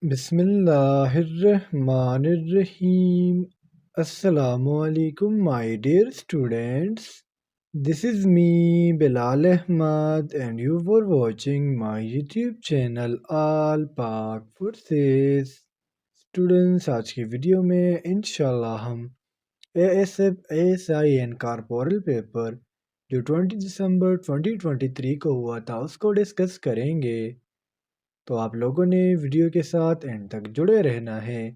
بسم اللہ الرحمن الرحیم. السلام علیکم my dear students. This is me Bilal Ahmad and you were watching my YouTube channel All Pak Forces. Students آج کی ویڈیو میں انشاءاللہ ہم ASIN کارپورل پیپر جو 20 دسمبر 2023 کو ہوا تھا اس کو ڈسکس کریں گے. تو آپ لوگوں نے ویڈیو کے ساتھ اینڈ تک جڑے رہنا ہے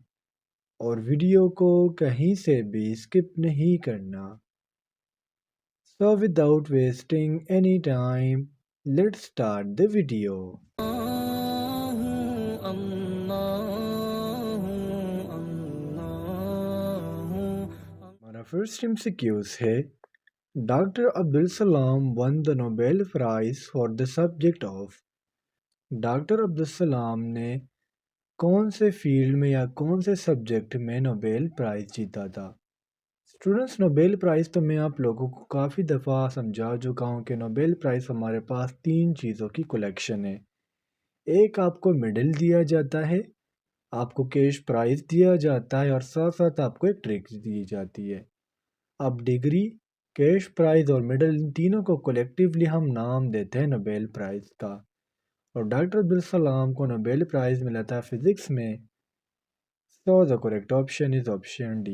اور ویڈیو کو کہیں سے بھی اسکپ نہیں کرنا. So without wasting any time, let's start the video. ہمارا فرسٹ MCQs ہے doctor Abdus Salam won the Nobel Prize for the subject of. Doctor Abdus Salam نے کون سے فیلڈ میں یا کون سے سبجیکٹ میں نوبیل پرائز جیتا تھا؟ اسٹوڈنٹس نوبیل پرائز تو میں آپ لوگوں کو کافی دفعہ سمجھا چکا ہوں کہ نوبیل پرائز ہمارے پاس 3 چیزوں کی کلیکشن ہے. ایک آپ کو میڈل دیا جاتا ہے، آپ کو کیش پرائز دیا جاتا ہے اور ساتھ ساتھ آپ کو ایک ٹرک دی جاتی ہے. اب ڈگری، کیش پرائز اور میڈل ان تینوں کو کلیکٹیولی ہم نام دیتے ہیں نوبیل پرائز کا. اور ڈاکٹر عبدالسلام کو نوبیل پرائز ملا تھا فزکس میں. So the correct option is option D.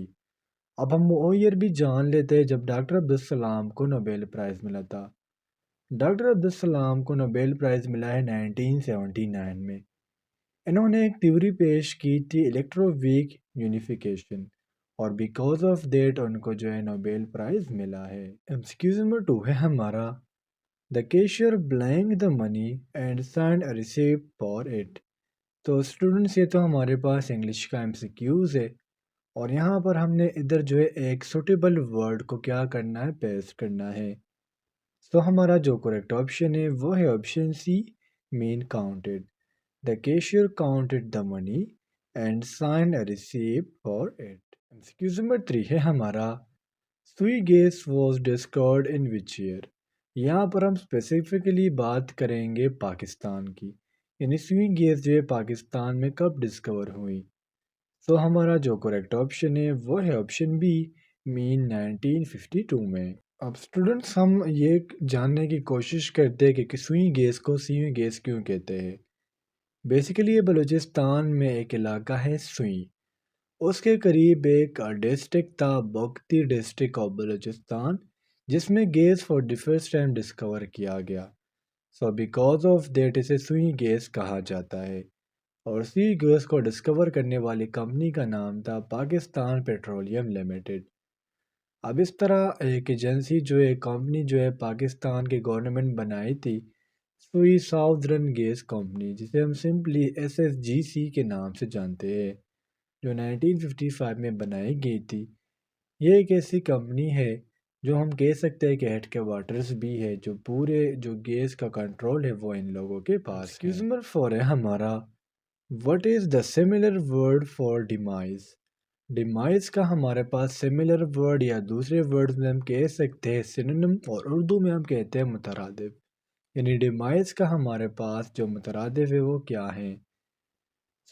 اب ہم وہ ایئر بھی جان لیتے ہیں جب ڈاکٹر عبدالسلام کو نوبیل پرائز ملا تھا. ڈاکٹر عبدالسلام کو نوبیل پرائز ملا ہے 1979 میں. انہوں نے ایک تھیوری پیش کی تھی الیکٹرو ویک یونیفیکیشن اور بیکاز آف دیٹ ان کو جو ہے نوبیل پرائز ملا ہے. MCQ نمبر 2 ہے ہمارا The cashier blanked the money and signed a receipt for it. تو اسٹوڈنٹس یہ تو ہمارے پاس انگلش کا MCQs ہے اور یہاں پر ہم نے ادھر جو ہے ایک سوٹیبل ورڈ کو کیا کرنا ہے، پیسٹ کرنا ہے. سو ہمارا جو کریکٹ آپشن ہے وہ ہے option C man counted. The cashier counted the money and signed a receipt for it. MCQ number 3 ہے ہمارا سوئی gas was discovered in which year. یہاں پر ہم اسپیسیفکلی بات کریں گے پاکستان کی، یعنی سوئی گیس جو ہے پاکستان میں کب ڈسکور ہوئی. تو ہمارا جو کریکٹ آپشن ہے وہ ہے آپشن بی مین 1952 میں. اب اسٹوڈنٹس ہم یہ جاننے کی کوشش کرتے ہیں کہ سوئی گیس کو سوئی گیس کیوں کہتے ہیں. بیسیکلی یہ بلوچستان میں ایک علاقہ ہے سوئی، اس کے قریب ایک ڈسٹرکٹ تھا بگٹی ڈسٹرکٹ آف بلوچستان جس میں gas for the first time discover کیا گیا. سو بیکاز آف دیٹ اسے سوئی گیس کہا جاتا ہے اور سوئی گیس کو ڈسکور کرنے والی کمپنی کا نام تھا پاکستان پیٹرولیم لمیٹڈ. اب اس طرح ایک ایجنسی جو ہے کمپنی جو ہے پاکستان کی گورنمنٹ بنائی تھی سوئی ساؤدرن گیس کمپنی، جسے ہم سمپلی SSGC کے نام سے جانتے ہیں، جو 1955 میں بنائی گئی تھی. یہ ایک ایسی کمپنی ہے جو ہم کہہ سکتے ہیں کہ ہیڈ کے واٹرز بھی ہے، جو پورے جو گیس کا کنٹرول ہے وہ ان لوگوں کے پاس ہے. ایکسکیوز نمبر 4 ہے ہمارا what is the similar word for demise. Demise کا ہمارے پاس سملر ورڈ یا دوسرے ورڈ میں ہم کہہ سکتے ہیں سنونیم اور اردو میں ہم کہتے ہیں مترادف. یعنی ڈیمائز کا ہمارے پاس جو مترادف ہے وہ کیا ہیں.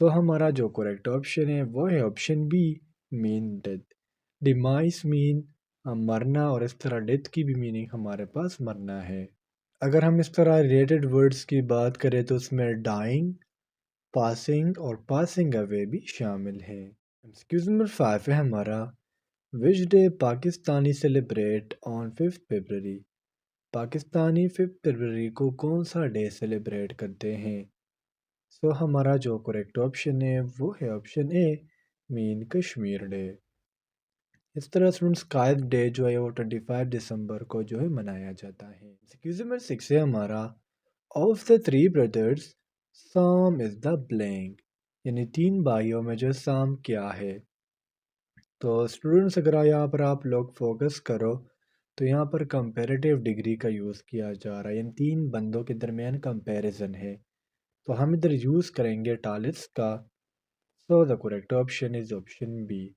سو ہمارا جو کریکٹ آپشن ہے وہ ہے آپشن بی مین ڈیتھ. ڈیمائز مین مرنا اور اس طرح ڈیتھ کی بھی میننگ ہمارے پاس مرنا ہے. اگر ہم اس طرح ریلیٹڈ ورڈز کی بات کریں تو اس میں ڈائنگ، پاسنگ اور پاسنگ اوے بھی شامل ہے. ایکسکیوز نمبر 5 ہے ہمارا وچ ڈے پاکستانی سیلیبریٹ آن 5 فیبرری. پاکستانی 5 فروری کو کون سا ڈے سیلیبریٹ کرتے ہیں. سو ہمارا جو کریکٹ آپشن ہے وہ ہے option A main Kashmir day. اس طرح اسٹوڈنٹس قائد ڈے جو ہے وہ 25 دسمبر کو جو ہے منایا جاتا ہے. ایکسکیوز نمبر 6 ہے ہمارا آف دا 3 بردرز سام از دا بلینک. یعنی 3 بھائیوں میں جو سام کیا ہے. تو اسٹوڈنٹس اگر یہاں پر آپ لوگ فوکس کرو تو یہاں پر کمپیریٹیو ڈگری کا یوز کیا جا رہا ہے، یعنی 3 بندوں کے درمیان کمپیریزن ہے، تو ہم ادھر یوز کریں گے ٹالسٹ کا. So the correct option is option B.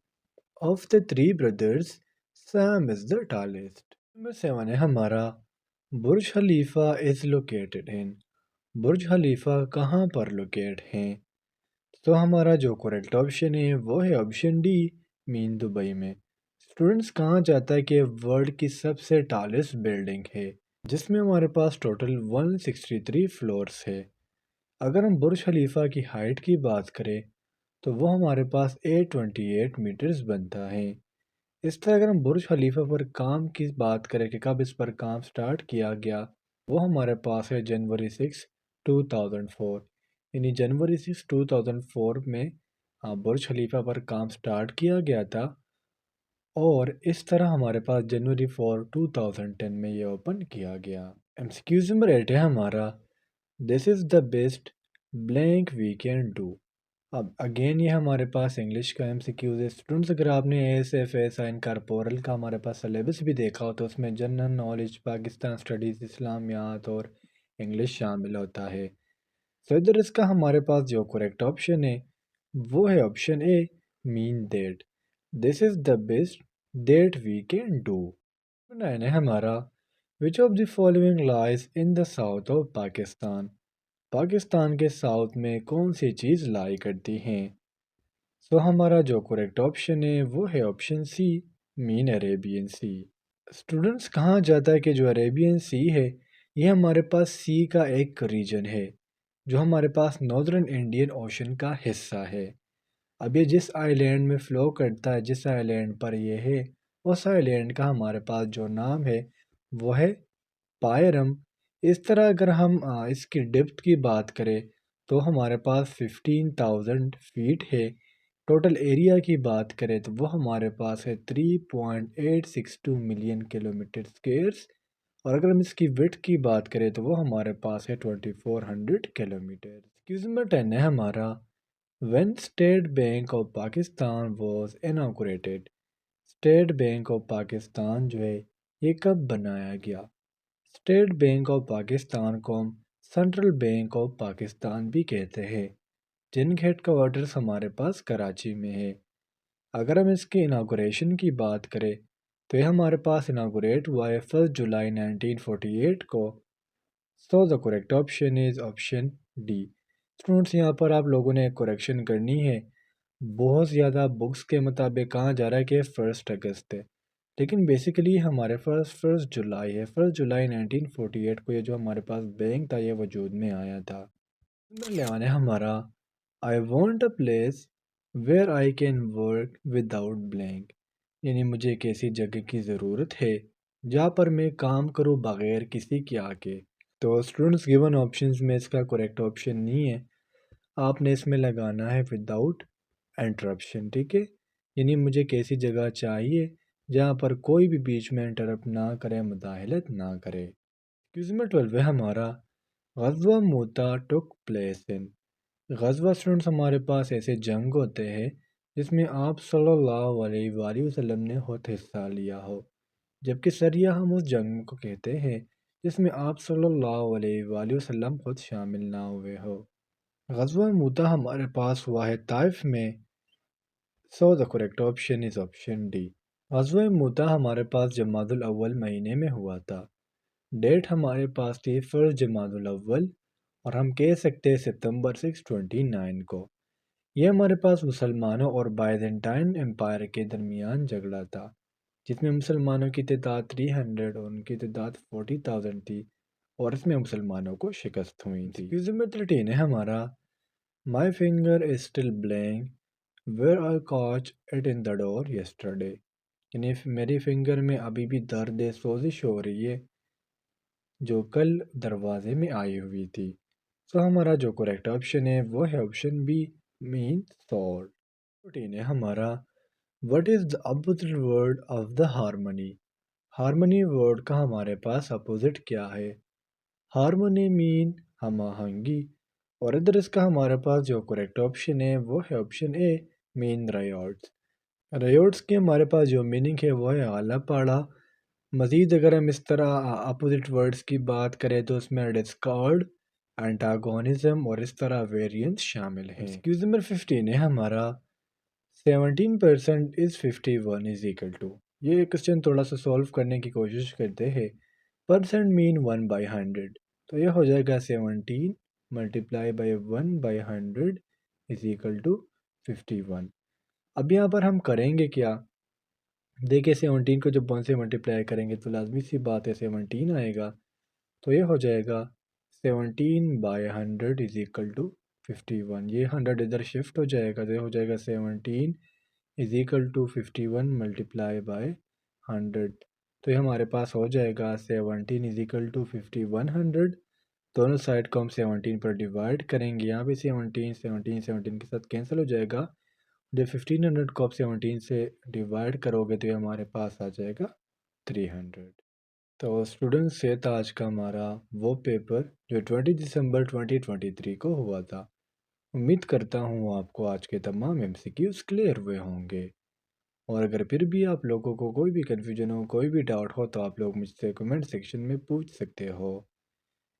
Of the 3 brothers same is the tallest. Number 7 ہے ہمارا برج خلیفہ از لوکیٹڈ ان. برج خلیفہ کہاں پر لوکیٹ ہیں. تو ہمارا جو کریکٹ آپشن ہے وہ ہے آپشن ڈی، مین دبئی میں۔ اسٹوڈنٹس کہا جاتا ہے کہ ورلڈ کی سب سے ٹالسٹ بلڈنگ ہے، جس میں ہمارے پاس ٹوٹل 163 فلورس ہے۔ اگر ہم برج خلیفہ کی ہائٹ کی بات کریں تو وہ ہمارے پاس 828 میٹرز بنتا ہے۔ اس طرح اگر ہم برج خلیفہ پر کام کی بات کریں کہ کب اس پر کام سٹارٹ کیا گیا، وہ ہمارے پاس ہے جنوری 6، 2004، یعنی جنوری 6، 2004 میں برج خلیفہ پر کام سٹارٹ کیا گیا تھا، اور اس طرح ہمارے پاس جنوری 4، 2010 میں یہ اوپن کیا گیا۔ ایم سی کیوز نمبر 8 ہے ہمارا، this is the best blank we can do. اب اگین یہ ہمارے پاس انگلش کا ایم سی کیوز ہے۔ اسٹوڈنٹس اگر آپ نے اے ایس ایف ایس آئین کارپورل کا ہمارے پاس سلیبس بھی دیکھا ہو تو اس میں جنرل نالج، پاکستان اسٹڈیز، اسلامیات اور انگلش شامل ہوتا ہے۔ سو ادھر اس کا ہمارے پاس جو کریکٹ آپشن ہے وہ ہے option A, man that. This is the best that we can do. 9 ہے ہمارا، which of the following lies in the south of Pakistan. Pakistan کے ساؤتھ میں کون سی چیز لائی کرتی ہیں؟ سو ہمارا جو کریکٹ آپشن ہے وہ ہے آپشن سی، مین عریبین سی۔ اسٹوڈنٹس کہا جاتا ہے کہ جو عریبین سی ہے یہ ہمارے پاس سی کا ایک ریجن ہے جو ہمارے پاس ناردرن انڈین اوشن کا حصہ ہے۔ اب یہ جس آئی لینڈ میں فلو کرتا ہے، جس آئی لینڈ پر یہ ہے، اس آئی لینڈ کا ہمارے پاس جو نام ہے وہ ہے پائرم۔ اس طرح اگر ہم اس کی ڈیپتھ کی بات کریں تو ہمارے پاس 15,000 فیٹ ہے۔ ٹوٹل ایریا کی بات کریں تو وہ ہمارے پاس ہے 3.862 ملین کلومیٹر اسکیئرس، اور اگر ہم اس کی وڈتھ کی بات کریں تو وہ ہمارے پاس ہے 2400 کلومیٹر۔ ایکسکیوز نمبر 10 ہے ہمارا، when State Bank of Pakistan was inaugurated. State Bank of Pakistan جو ہے یہ کب بنایا گیا؟ اسٹیٹ بینک آف پاکستان کو ہم سینٹرل بینک آف پاکستان بھی کہتے ہیں، جن کے ہیڈ کوارٹرز ہمارے پاس کراچی میں ہے۔ اگر ہم اس کے اناگوریشن کی بات کریں تو یہ ہمارے پاس اناگوریٹ ہوا ہے 1 جولائی 1948 کو۔ So the correct option is option D. Students یہاں پر آپ لوگوں نے ایک کریکشن کرنی ہے، بہت زیادہ بکس کے مطابق کہا جا رہا ہے کہ 1 اگست ہے، لیکن بیسیکلی ہمارے پاس 1 جولائی ہے۔ 1 جولائی 1948 کو یہ جو ہمارے پاس بینک تھا یہ وجود میں آیا تھا۔ نمبر 11 ہے ہمارا، I want a place where I can work without blank, یعنی مجھے ایک ایسی جگہ کی ضرورت ہے جہاں پر میں کام کروں بغیر کسی کے آگے۔ تو اسٹوڈنٹس گیون آپشنز میں اس کا کریکٹ آپشن نہیں ہے، آپ نے اس میں لگانا ہے وداؤٹ انٹرپشن، ٹھیک ہے؟ یعنی مجھے کیسی جگہ چاہیے جہاں پر کوئی بھی بیچ میں انٹرپٹ نہ کرے، مداخلت نہ کرے۔ ایکسکیوز نمبر 12 ہے ہمارا، غزوہ موتا ٹک پلیس ان۔ غزوہ اسٹوڈنٹس ہمارے پاس ایسے جنگ ہوتے ہیں جس میں آپ صلی اللہ علیہ وآلہ وسلم نے خود حصہ لیا ہو، جبکہ سریہ ہم اس جنگ کو کہتے ہیں جس میں آپ صلی اللہ علیہ وآلہ وسلم خود شامل نہ ہوئے ہو۔ غزوہ موتا ہمارے پاس ہوا ہے طائف میں۔ So the correct option is option D. غزوہ موتا ہمارے پاس جمادی الاول مہینے میں ہوا تھا۔ ڈیٹ ہمارے پاس تھی 1 جمادی الاول، اور ہم کہہ سکتے ہیں ستمبر 629 کو۔ یہ ہمارے پاس مسلمانوں اور بائزنٹائن امپائر کے درمیان جھگڑا تھا، جس میں مسلمانوں کی تعداد 300 اور ان کی تعداد 40,000 تھی، اور اس میں مسلمانوں کو شکست ہوئی تھی۔ ایکسکیوز نمبر 13 ہے ہمارا، my finger is still blank where I caught it in the door yesterday, یعنی میری فنگر میں ابھی بھی درد سوزش ہو رہی ہے جو کل دروازے میں آئی ہوئی تھی۔ سو ہمارا جو کریکٹ آپشن ہے وہ ہے آپشن بی، مین سال۔ 14 ہے ہمارا، what is the opposite word of the harmony. Harmony word کا ہمارے پاس اپوزٹ کیا ہے؟ ہارمونی مین ہم آہنگی، اور ادھر اس کا ہمارے پاس جو کریکٹ آپشن ہے وہ ہے آپشن اے، مین ریاٹس۔ ریاٹس کی ہمارے پاس جو میننگ ہے وہ ہے آلہ پاڑا۔ مزید اگر ہم اس طرح اپوزٹ ورڈز کی بات کریں تو اس میں ڈسکارڈ، انٹاگونزم اور اس طرح ویریئنس شامل ہیں۔ ایکسکیوز نمبر 15 ہے ہمارا، 17% از 51 از equal to۔ یہ کوشچن تھوڑا سا سولو کرنے کی کوشش کرتے ہیں۔ پرسنٹ مین 1/100، تو یہ ہو جائے گا 17 multiply by 1/100 is equal to 51۔ اب یہاں پر ہم کریں گے کیا، دیکھیں 17 کو جب 1 سے ملٹیپلائی کریں گے تو لازمی سی بات ہے 17 آئے گا، تو یہ ہو جائے گا 17/100 از ایکل ٹو 51۔ یہ 100 ادھر شفٹ ہو جائے گا تو یہ ہو جائے گا 17 is equal to 51 multiply by 100۔ تو یہ ہمارے پاس ہو جائے گا 17 از ایکل ٹو 5100۔ دونوں سائڈ کو ہم 17 پر ڈیوائڈ کریں گے، یہاں بھی 17 کے ساتھ کینسل ہو جائے گا۔ جب 1500 کو آپ 17 سے ڈیوائڈ کرو گے تو یہ ہمارے پاس آ جائے گا 300۔ تو اسٹوڈنٹس سے تھا آج کا ہمارا وہ پیپر جو 20 دسمبر 2023 کو ہوا تھا۔ امید کرتا ہوں آپ کو آج کے تمام MCQs کلیئر ہوئے ہوں گے، اور اگر پھر بھی آپ لوگوں کو کوئی بھی کنفیوژن ہو، کوئی بھی ڈاؤٹ ہو تو آپ لوگ مجھ سے کمنٹ سیکشن میں پوچھ سکتے ہو۔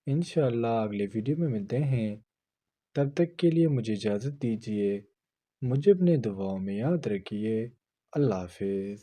انشاءاللہ اگلے ویڈیو میں ملتے ہیں، تب تک کے لیے مجھے اجازت دیجیے، مجھے اپنے دعاؤں میں یاد رکھیے۔ اللہ حافظ۔